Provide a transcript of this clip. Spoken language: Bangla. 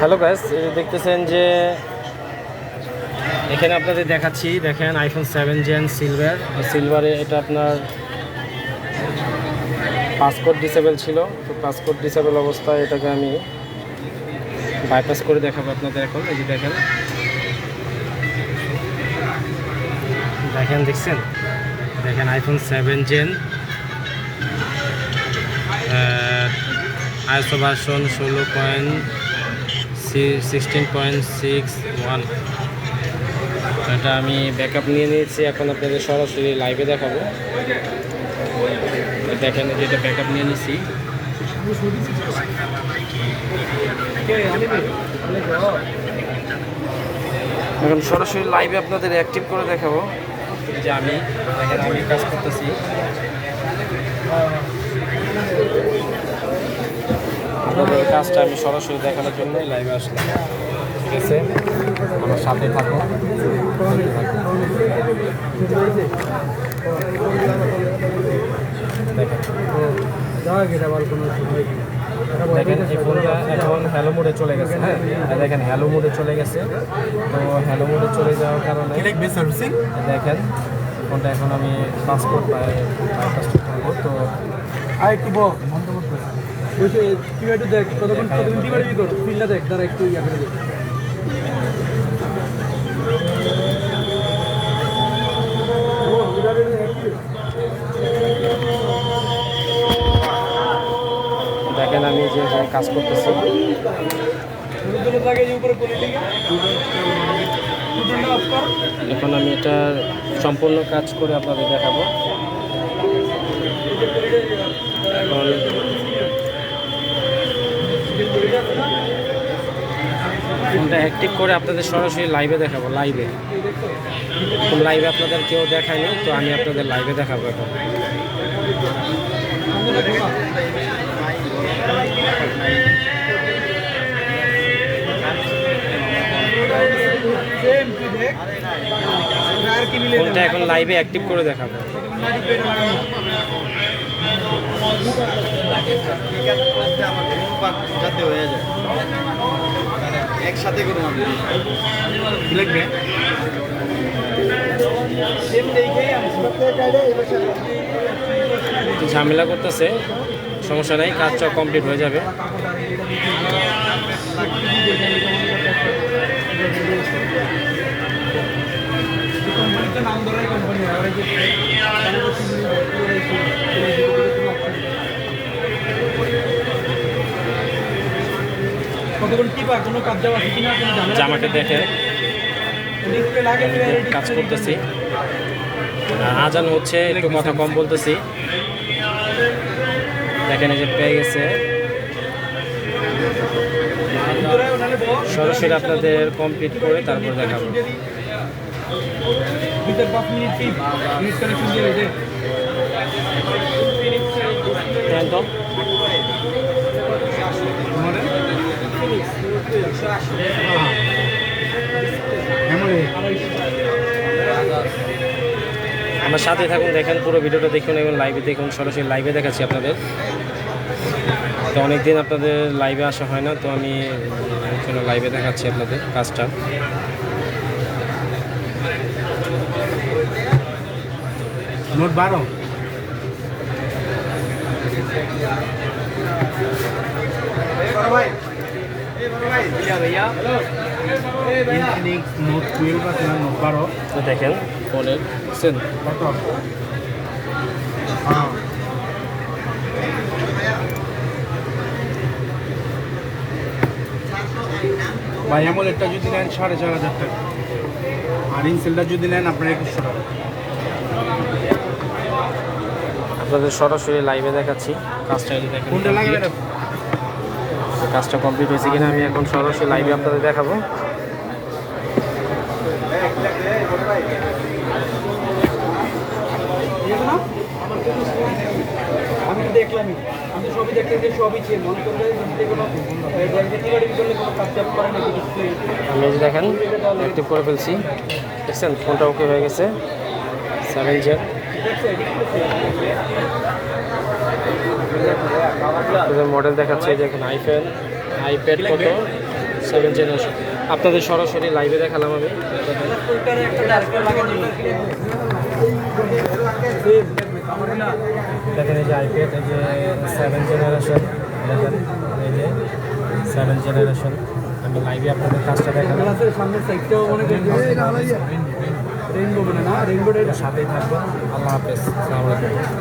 হ্যালো গাইস, দেখতেছেন যে এখানে আপনাদের দেখাচ্ছি। দেখেন আইফোন 7 জেন সিলভারে এটা আপনার পাসকোড ডিসেবল ছিল। তো পাসকোড ডিসেবল অবস্থায় এটাকে আমি বাইপাস করে দেখাবো আপনাদের এখন। এই যে দেখেন দেখছেন, দেখেন আইফোন 7 জেন আইএসও ভার্সন 16.61। এটা আমি ব্যাকআপ নিয়ে নিয়েছি, এখন আপনাদের সরাসরি লাইভে দেখাবো। দেখেন যেটা ব্যাকআপ নিয়ে নিয়েছি, এখন সরাসরি লাইভে আপনাদের অ্যাক্টিভ করে দেখাবো যে আমি কাজ করতেছি। আপনাদের কাজটা আমি সরাসরি দেখানোর জন্যই লাইভে আসলাম। ঠিক আছে, আমার সাথে থাকো। দেখেন এই ফোনটা এখন হ্যালো মোডে চলে গেছে। হ্যাঁ, দেখেন হ্যালো মোডে চলে গেছে। তো হ্যালো মোডে চলে যাওয়ার কারণে দেখেন ফোনটা এখন আমি পাসপোর্ট বাইপাস করবো। তো একটু দেখ কতক্ষণ ফিল্ডটা দেখ, তারা একটু ইয়া করে দেখ। দেখেন আমি যে কাজ করতেছি, এখন আমি এটা সম্পূর্ণ কাজ করে আপনাদের দেখাবো। এখন ফোনটা অ্যাক্টিভ করে আপনাদের সরাসরি লাইভে দেখাবো। লাইভে আপনাদের কেউ দেখায়নি, তো আমি আপনাদের লাইভে দেখাবো এখন। ফোনটা এখন লাইভে অ্যাক্টিভ করে দেখাবো। যাতে হয়ে যায় একসাথে করে লিখবে। ঝামেলা করতেছে, সমস্যা নাই, কাজটা কমপ্লিট হয়ে যাবে। জামাকে দেখে কাজ করতেছি, আজান হচ্ছে, একটু কথা কম বলতেছি। দেখেন এই যে পেয়ে গেছে, সরাসরি আপনাদের কমপ্লিট করে তারপর দেখাবো। আমার সাথে থাকুন, দেখেন পুরো ভিডিওটা দেখুন এবং লাইভে দেখুন। সরাসরি লাইভে দেখাচ্ছি আপনাদের। তো অনেকদিন আপনাদের লাইভে আসা হয় না, তো আমি লাইভে দেখাচ্ছি আপনাদের কাজটা। নোট 12 भैया इनफिनिक्स নোট 12 আছে না নোট 12। তো দেখেন ফোনের সেন কত? হ্যাঁ ভাই অ্যামোলেডটা যদি নেন 4,500 টাকা, আর ইনসেলটা যদি নেন আপনার 2100 টাকা। আপনাদের সরাসরি লাইভে দেখাচ্ছি কাজটা। দেখেন কোনটা লাগবে না? কাজটা কমপ্লিট হয়েছে কিনা আমি এখন সরাসরি লাইভে আপনাদের দেখাবো। আমি দেখলামই, আমি সবই দেখতে যে সবই ছিল মনে করলে আমি দেখেন অ্যাক্টিভ করে ফেলছি। দেখছেন ফোনটা ওকে হয়ে গেছে 7 জেন। মডেল দেখাচ্ছে, দেখুন আইপ্যাড কত 7 জেনারেশন আপনাদের সরাসরি লাইভে দেখালাম আমি দেখেন এই যে আইপ্যাড এই যে 7 জেনারেশন দেখেন এই যে 7 জেনারেশন আমি লাইভে আপনাদের কাজটা দেখালাম সামনের সাইডটাও অনেক রেইনবো না রেইনবোটা সাথেই থাকবেন আল্লাহ হাফেজ আসসালামু আলাইকুম